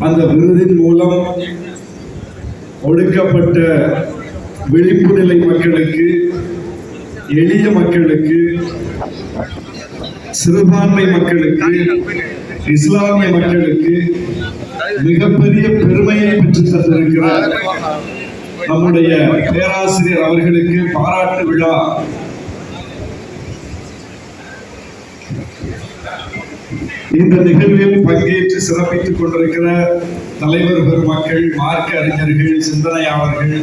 அந்த விருதின் மூலம் ஒடுக்கப்பட்ட விளிம்பு நிலை மக்களுக்கு, எளிய மக்களுக்கு, சிறுபான்மை மக்களுக்கு, இஸ்லாமிய மக்களுக்கு மிகப்பெரிய பெருமையை பெற்று தந்திருக்கிறார் நம்முடைய பேராசிரியர் அவர்களுக்கு பாராட்டு விழா இந்த நிகழ்வில் பங்கேற்று சிறப்பித்துக் கொண்டிருக்கிற தலைவர் பெருமக்கள், மார்க்க அறிஞர்கள், சிந்தனையாளர்கள்,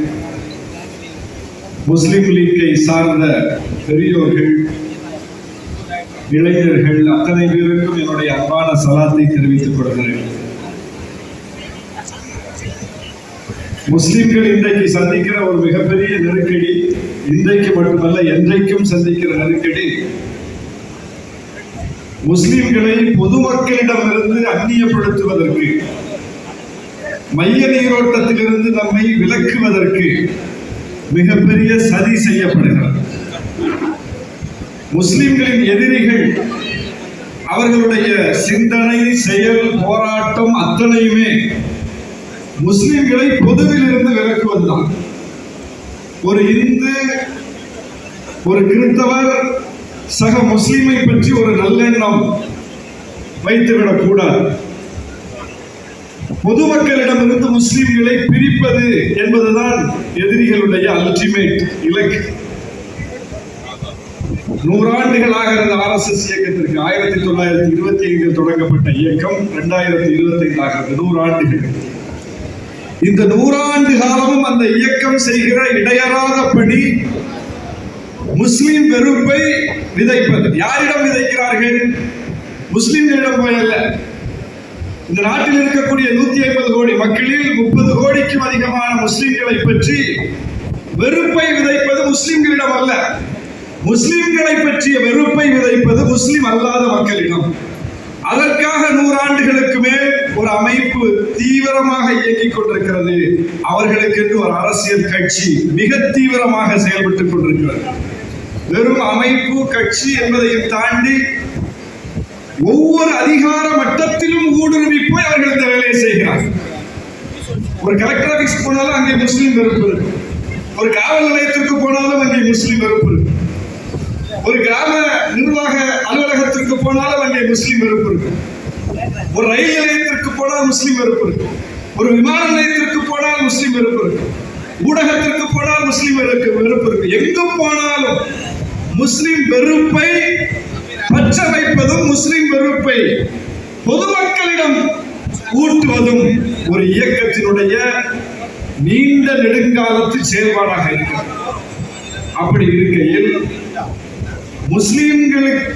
முஸ்லிம் லீக்கை சார்ந்த பெரியோர்கள், இளைஞர்கள் அத்தனை பேருக்கும் என்னுடைய அன்பான சலாத்தை தெரிவித்துக் கொள்கிறேன். முஸ்லிம்கள் இன்றைக்கு சந்திக்கிற ஒரு மிகப்பெரிய நெருக்கடி, இன்றைக்கு மட்டுமல்ல என்றைக்கும் சந்திக்கிற நெருக்கடி, முஸ்லிம்களை பொதுமக்களிடமிருந்து அந்நியப்படுத்துவதற்கு, மைய நீரோட்டத்திலிருந்து நம்மை விலக்குவதற்கு மிகப்பெரிய சதி செய்யப்படுகிறது. முஸ்லிம்களின் எதிரிகள் அவர்களுடைய சிந்தனை, செயல், போராட்டம் அத்தனையுமே முஸ்லிம்களை பொதுவில் இருந்து விலக்குவதுதான். ஒரு இந்து, ஒரு கிறிஸ்தவர் சக முஸ்லிமை பற்றி ஒரு நல்லெண்ணம் வைத்துவிடக் கூடாது. பொதுமக்களிடமிருந்து முஸ்லிம்களை பிரிப்பது என்பதுதான் எதிரிகளுடைய அல்டிமேட் இலக்கு. 100 ஆண்டுகளாக இருந்த RSS இயக்கத்திற்கு 1925 தொடங்கப்பட்ட இயக்கம் 2025 ஆகிறது. 100 ஆண்டுகள். இந்த 100 ஆண்டு காலமும் அந்த இயக்கம் செய்கிற இடையறாத பணி முஸ்லிம் வெறுப்பை விதைப்பது. யாரிடம் விதைக்கிறார்கள்? முஸ்லிம்களிடம் போயல்ல. இந்த நாட்டில் இருக்கக்கூடிய 150 கோடி மக்களில் 30 கோடிக்கும் அதிகமான முஸ்லிம்களை பற்றி வெறுப்பை விதைப்பது முஸ்லிம்களிடம் அல்ல. முஸ்லிம்களை பற்றிய வெறுப்பை விதைப்பது முஸ்லிம் அல்லாத மக்களிடம். அதற்காக 100 ஆண்டுகளுக்கு மேல் ஒரு அமைப்பு தீவிரமாக இயங்கிக் கொண்டிருக்கிறது. அவர்களுக்கு ஒரு அரசியல் கட்சி மிக தீவிரமாக செயல்பட்டுக் கொண்டிருக்கிறது. வெறும் அமைப்பு, கட்சி என்பதையும் தாண்டி ஒவ்வொரு அதிகார மட்டத்திலும் ஊடுருவி போய் அவர்கள் இந்த வேலையை செய்கிறார். ஒரு கலெக்டர் ஆபீஸ் போனாலும் அங்கே முஸ்லிம் வெறுப்பு இருக்கு. ஒரு காவல் நிலையத்திற்கு போனாலும் அங்கே முஸ்லிம் வெறுப்பு இருக்கு. ஒரு கிராம நிர்வாக அலுவலகத்திற்கு போனாலும் அங்கே முஸ்லிம் வெறுப்பு இருக்கு. ஒரு ரயில் நிலையத்திற்கு போனால் முஸ்லிம் வெறுப்பு இருக்கு. ஒரு விமான நிலையத்திற்கு போனால் முஸ்லிம் வெறுப்பு இருக்கு. ஊடகத்திற்கு போனால் முஸ்லிம் வெறுப்பு இருக்கு. எங்கு போனாலும் முஸ்லிம் வெறுப்பை பற்ற வைப்பதும், முஸ்லிம் வெறுப்பை பொதுமக்களிடம் ஊட்டுவதும் ஒரு இயக்கத்தினுடைய நீண்ட நெடுங்காலத்து செயல்பாடாக இருக்கிறது. அப்படி இருக்கையில் முஸ்லிம்களுக்கு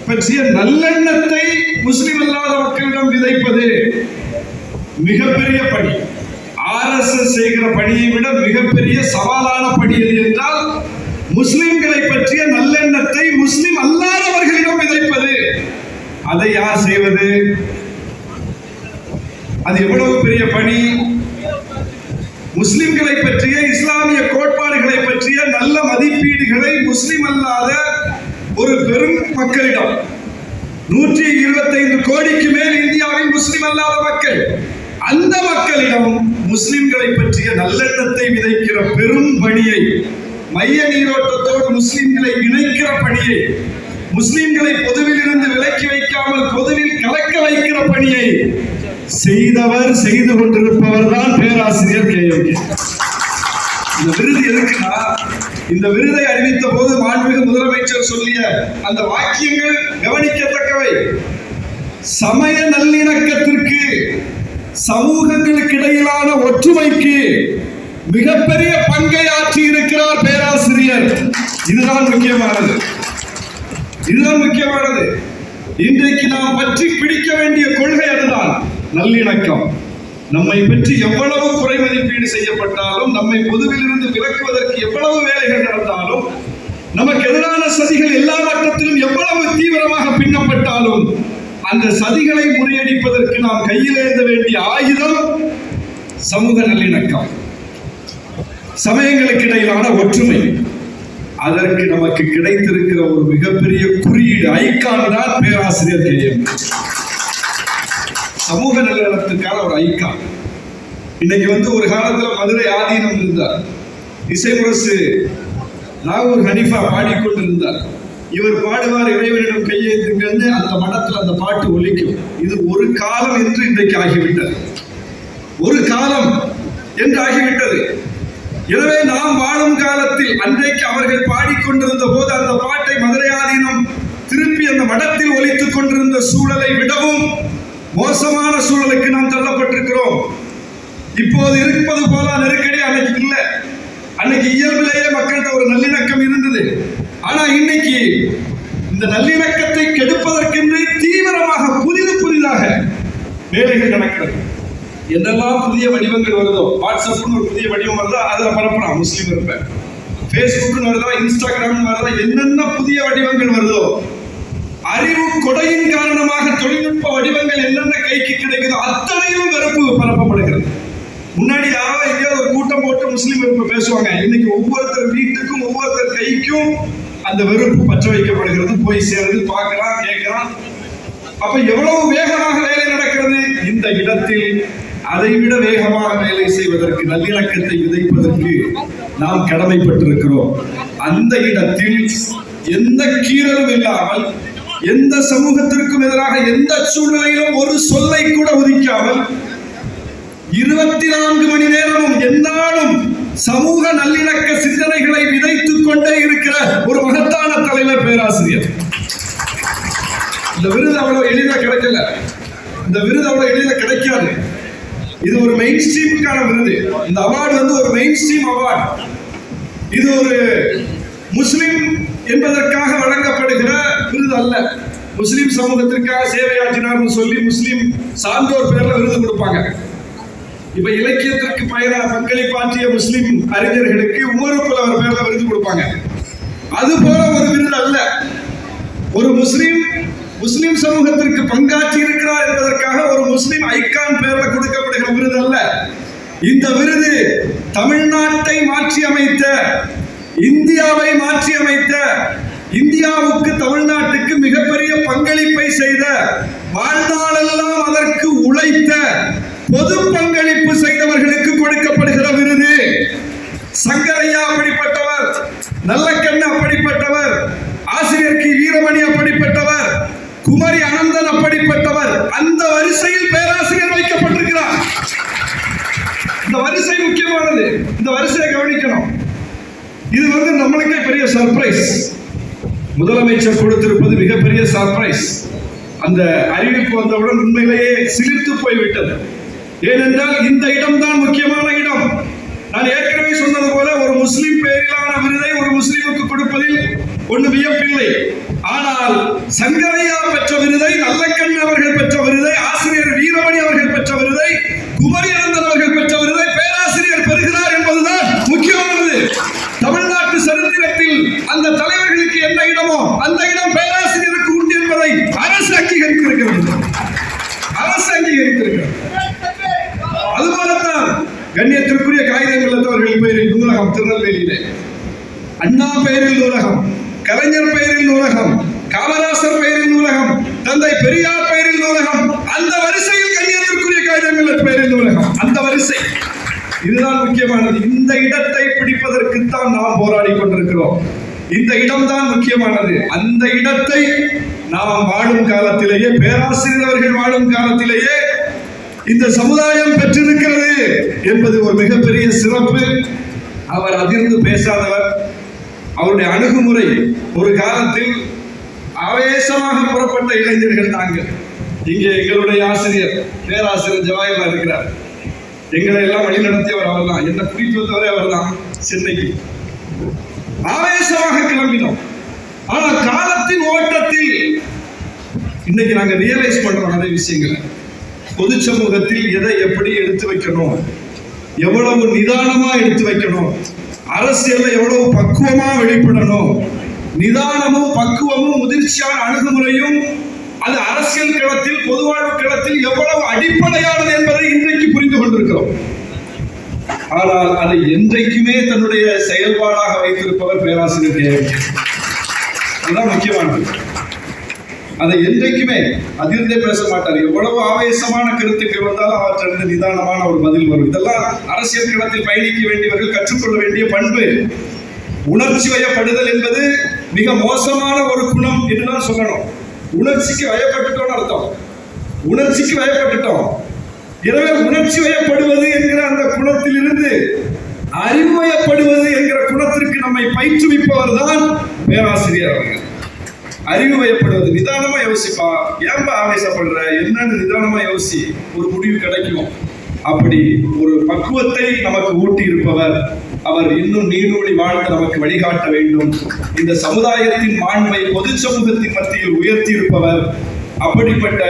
பற்றிய நல்லெண்ணத்தை முஸ்லிம் அல்லாத மக்களிடம் விதைப்பது மிகப்பெரிய பணி. RSS செய்கிற பணியை விட மிகப்பெரிய சவாலான பணி எது என்றால், முஸ்லிம்களை பற்றிய நல்லெண்ணத்தை முஸ்லிம் அல்லாதவர்களிடம் விதைப்பது. அதை யார் செய்வது? அது எவ்வளவு பெரிய பணி! முஸ்லிம்களை பற்றிய, இஸ்லாமிய கோட்பாடுகளை பற்றிய நல்ல மதிப்பீடுகளை முஸ்லிம் அல்லாத ஒரு பெரும் மக்களிடம், 125 கோடிக்கு மேல் இந்தியாவில் முஸ்லிம் அல்லாத மக்கள், அந்த மக்களிடம் முஸ்லிம்களை பற்றிய நல்லெண்ணத்தை விதைக்கிற பெரும் பணியை, மைய நீரோட்டத்தோடு முஸ்லிம்களை இணைக்கிற பணியை, முஸ்லிம்களை பொதுவில் இருந்து விலக்கி வைக்காமல் பொதுவில் கலக்க வைக்கிற பணியை செய்தவர், செய்து கொண்டிருப்பவர் தான் பேராசிரியர் KMK. இந்த விருது எதுக்குன்னா, இந்த விருதை அறிவித்த போது மாண்புமிகு முதலமைச்சர் சொல்லிய அந்த வாக்கியங்கள் கவனிக்கத்தக்கவை. சமய நல்லிணக்கத்திற்கு, சமூகங்களுக்கு இடையிலான ஒற்றுமைக்கு மிகப்பெரிய பங்கை ஆற்றி இருக்கிறார் பேராசிரியர். இதுதான் முக்கியமானது. இதுதான் முக்கியமானது. இன்றைக்கு நாம் பற்றி பிடிக்க வேண்டிய கொள்கை அதுதான், நல்லிணக்கம். நம்மை பற்றி எவ்வளவு குறை மதிப்பீடு செய்யப்பட்டாலும், நம்மை பொதுவில் இருந்து விலக்குவதற்கு எவ்வளவு வேலைகள் நடந்தாலும், நமக்கு எதிரான சதிகள் எல்லா மட்டத்திலும் எவ்வளவு தீவிரமாக பின்னப்பட்டாலும், அந்த சதிகளை முறியடிப்பதற்கு நாம் கையில் எழுத வேண்டிய ஆயுதம் சமூக நல்லிணக்கம், சமயங்களுக்கு இடையிலான ஒற்றுமை. அதற்கு நமக்கு கிடைத்திருக்கிற ஒரு மிகப்பெரிய குறியீடு, ஐகான் தான் பேராசிரியர் KMK. சமூக நல்லிணக்கத்துக்கான ஒரு ஐக்கான். இன்னைக்கு ஒரு காலத்துல மதுரை ஆதீனம் இருந்தார், இசைமுரசு நாகூர் ஹனீஃபா பாடிக்கொண்டிருந்தார். இவர் பாடுவார், இறைவனிடம் கையேந்துங்கன்னு அந்த மடத்துல அந்த பாட்டு ஒலிக்கும். இது ஒரு காலம் என்று இன்றைக்கு ஆகிவிட்டது, ஒரு காலம் என்று ஆகிவிட்டது. எனவே நாம் வாழும் காலத்தில் அன்றைக்கு அவர்கள் பாடிக்கொண்டிருந்த போது அந்த பாட்டை மதுரை ஆதீனம் திருப்பி அந்த மடத்தில் ஒலித்துக் கொண்டிருந்த சூழலை விடவும் மோசமான சூழலுக்கு நாம் தள்ளப்பட்டிருக்கிறோம். இப்போது இருப்பது போல நெருக்கடி அன்னைக்கு இல்லை. அன்னைக்கு இயல்பிலேயே மக்கள்கிட்ட ஒரு நல்லிணக்கம் இருந்தது. ஆனா இன்னைக்கு இந்த நல்லிணக்கத்தை கெடுப்பதற்கென்று தீவிரமாக புதிதாக வேலைகள் நடக்கிறது. என்னெல்லாம் புதிய வடிவங்கள் வருதோ, வாட்ஸ்அப்னு ஒரு புதிய வடிவம் வருதா அதுல பரப்புறான் முஸ்லீம் இருப்பேன், பேஸ்புக்னு வருதா, இன்ஸ்டாகிராம்னு வருதா, என்னென்ன புதிய வடிவங்கள் வருதோ, அறிவு கொடையின் காரணமாக தொழில்நுட்ப வடிவங்கள் என்னென்ன கைக்கு கிடைக்குதோ அத்தனையும் வெறுப்பு பரப்பப்படுகிறது. முன்னாடி யாரோ எங்கேயாவது ஒரு கூட்டம் போட்டு முஸ்லீம் வெறுப்பு பேசுவாங்க. இன்னைக்கு ஒவ்வொருத்தர் வீட்டுக்கும் ஒவ்வொருத்தர் கைக்கும் அந்த வெறுப்பு பற்ற வைக்கப்படுகிறது, போய் சேருது, பார்க்கலாம், கேட்கலாம். அப்ப எவ்வளவு வேகமாக வேலை நடக்கிறது. இந்த இடத்தில் அதைவிட வேகமாக வேலை செய்வதற்கு, நல்லிணக்கத்தை விதைப்பதற்கு நாம் கடமைப்பட்டிருக்கிறோம். அந்த இடத்தில் எந்த கீறலும் இல்லாமல், எந்த சமூகத்திற்கும் எதிராக எந்த சூழ்நிலையிலும் ஒரு சொல்லை கூட உதிக்காமல் 24 மணி நேரமும் எந்நாளும் சமூக நல்லிணக்க சிந்தனைகளை விதைத்துக் கொண்டே இருக்கிற ஒரு மகத்தான தலைவர் பேராசிரியர். இந்த விருது அவ்வளவு எளிதாக கிடைக்கல, இந்த விருது அவ்வளவு எளிதாக கிடைக்காது. இது ஒரு மெயின் ஸ்ட்ரீமுக்கான விருது. இந்த அவார்டு ஒரு மெயின் ஸ்ட்ரீம் அவார்டு. இது ஒரு முஸ்லிம் என்பதற்காக வழங்கப்படுகிற விருது அல்ல. முஸ்லிம் சமூகத்திற்காக சேவையாற்றினார்னு சொல்லி முஸ்லிம் சான்றோர் பேர்ல விருது கொடுப்பாங்க. இப்ப இலக்கியத்திற்கு பங்களிப்பாற்றிய முஸ்லிம் அறிஞர்களுக்கு உமர் புலவர் பேர்ல விருது கொடுப்பாங்க. அது போல ஒரு விருது அல்ல. ஒரு முஸ்லிம் சமூகத்திற்கு பங்காற்றி இருக்கிறார் என்பதற்காக ஒரு முஸ்லிம் ஐக்கான் பேர்ல கொடுக்கப்படுகிற விருது அல்ல. இந்த விருது தமிழ்நாட்டை மாற்றி அமைத்த, இந்தியாவை மாற்றி அமைத்த, இந்தியாவுக்கு தமிழ்நாட்டுக்கு மிகப்பெரிய பங்களிப்பை செய்த, வாழ்நாளெல்லாம் அதற்கு உழைத்த, பொது பங்களிப்பு செய்தவர்களுக்கு கொடுக்கப்படுகிற விருது. சங்கரையா அப்படிப்பட்டவர், நல்லக்கண்ணு அப்படிப்பட்டவர், ஆசிரியர் கி வீரமணி அப்படிப்பட்டவர், குமரி அனந்தன் அப்படிப்பட்டவர். அந்த வரிசையில் பேராசிரியர் வைக்கப்பட்டிருக்கிறார். இந்த வரிசை முக்கியமானது. இந்த வரிசையை கவனிக்கணும். இது நம்மளுக்கே பெரிய சர்ப்ரைஸ். முதலமைச்சர் கொடுத்திருப்பது மிகப்பெரிய சர்ப்ரைஸ். அந்த அறிவிப்பு வந்தவுடன் உண்மையிலேயே சிலிர்த்து போய்விட்டது. ஏனென்றால் இந்த இடம்தான் முக்கியமான இடம். நான் ஏற்கனவே சொன்னது போல ஒரு முஸ்லிம் பெயரிலான விருதை ஒரு முஸ்லிமுக்கு கொடுப்பதில் ஒன்று வியப்பில்லை. ஆனால் சங்கரையா பெற்ற விருதை, நல்லக்கண் அவர்கள் பெற்ற விருதை, ஆசிரியர் வீரமணி அவர்கள் பெற்ற விருதை, குமரி அனந்தன் அவர்கள் பெற்ற விருதை பேராசிரியர் பெறுகிறார் என்பதுதான் முக்கியமானது. தமிழ்நாட்டு சரித்திரத்தில் அந்த தலைவர்களுக்கு என்ன இடமோ அந்த இடம் பேராசிரியருக்கு உண்டு என்பதை அரசு அங்கீகரித்திருக்கிறது. அரசு அங்கீகரித்திருக்கிறது. அதுபோலத்தான் கண்ணியத்திற்குரிய காகிதங்கள் பெயரில் நூலகம் திருநெல்வேலியிலே, அண்ணா பெயரில் நூலகம், கலைஞர் பெயரில் நூலகம், காமராசர் பெயரில் நூலகம், தந்தை பெரியார் பெயரில் நூலகம், அந்த வரிசையில் கண்ணியத்திற்குரிய காகிதங்கள் பெயரில் நூலகம். அந்த வரிசை இதுதான் முக்கியமானது. இந்த இடத்தை பிடிப்பதற்குத்தான் நாம் போராடி கொண்டிருக்கிறோம். இந்த இடம்தான் முக்கியமானது. அந்த இடத்தை நாம் வாழும் காலத்திலேயே, பேராசிரியர் அவர்கள் வாழும் காலத்திலேயே இந்த சமுதாயம் பெற்றிருக்கிறது என்பது ஒரு மிகப்பெரிய சிறப்பு. அவர் அதிர்ந்து பேசாதவர். அவருடைய அணுகுமுறை, ஒரு காலத்தில் ஆவேசமாக புறப்பட்ட இளைஞர்கள் நாங்கள். இங்கே எங்களுடைய ஆசிரியர் பேராசிரியர் ஜவாஹர்லால் இருக்கிறார். எங்களை எல்லாம் வழி நடத்தியவர் அவர் தான். என்ன குறித்து வந்தவரே அவர் தான். சென்னைக்கு ஆவேசமாக கிளம்பினோம். ஆனால் காலத்தின் ஓட்டத்தில் இன்னைக்கு நாங்க ரியலைஸ் பண்றோம் நிறைய விஷயங்களை. பொது சமூகத்தில் எதை எப்படி எடுத்து வைக்கணும், எவ்வளவு நிதானமா எடுத்து வைக்கணும், அரசியல்ல எவ்வளவு பக்குவமா வெளிப்படணும், நிதானமும் பக்குவமும் முதிர்ச்சியான அணுகுமுறையும் அது அரசியல் களத்தில், பொதுவாழ்வு களத்தில் எவ்வளவு அடிப்படையானது என்பதை இன்றைக்கு புரிந்து கொண்டிருக்கிறோம். ஆனால் அதை என்றைக்குமே தன்னுடைய செயல்பாடாக வைத்திருப்பவர் பேராசிரியர். அதுதான் முக்கியமானது. அதை என்றைக்குமே அதிர்ந்தே பேச மாட்டார். எவ்வளவு ஆவேசமான கருத்துக்கள் வந்தாலும் அவற்றிலிருந்து நிதானமான ஒரு பதில் வரும். இதெல்லாம் அரசியல் களத்தில் பயணிக்க வேண்டியவர்கள் கற்றுக்கொள்ள வேண்டிய பண்பு. உணர்ச்சி வயப்படுதல் என்பது மிக மோசமான ஒரு குணம் என்றுதான் சொல்லணும். உணர்ச்சிக்கு வயப்பட்டுட்டோம்னு அர்த்தம். உணர்ச்சிக்கு வயப்பட்டுட்டோம். எனவே உணர்ச்சி வயப்படுவது என்கிற அந்த குணத்திலிருந்து அறிவுவயப்படுவது என்கிற குணத்திற்கு நம்மை பயிற்றுவிப்பவர் தான் பேராசிரியர் அவர்கள். அறிவு வயப்படுவது, நிதானமா யோசிப்பா, ஏன்பா ஆவேசப்படுற, என்னன்னு நிதானமா யோசி, ஒரு முடிவு கிடைக்கும். அப்படி ஒரு பக்குவத்தை நமக்கு ஊட்டி இருப்பவர். அவர் இன்னும் நீடூழி வாழ்ந்து நமக்கு வழிகாட்ட வேண்டும். இந்த சமுதாயத்தின் மாண்பை பொது சமூகத்தின் மத்தியில் உயர்த்தி இருப்பவர். அப்படிப்பட்ட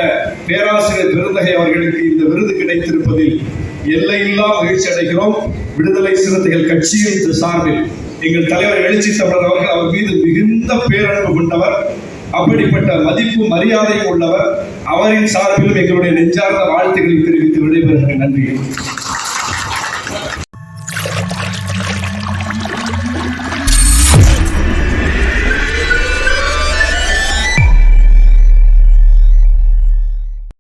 பேராசிரியர் பெருந்தகை அவர்களுக்கு இந்த விருது கிடைத்திருப்பதில் எல்லையில்லா மகிழ்ச்சி அடைகிறோம். விடுதலை சிறுத்தைகள் கட்சியின் சார்பில் எங்கள் தலைவர் எழுச்சி தமிழர் அவர்கள் அவர் மீது மிகுந்த பேரன்பு கொண்டவர். அப்படிப்பட்ட மதிப்பு மரியாதை உள்ளவர். அவரின் சார்பிலும் எங்களுடைய நெஞ்சார்ந்த வாழ்த்துக்களை தெரிவித்து விடைபெறுகிறேன். நன்றி.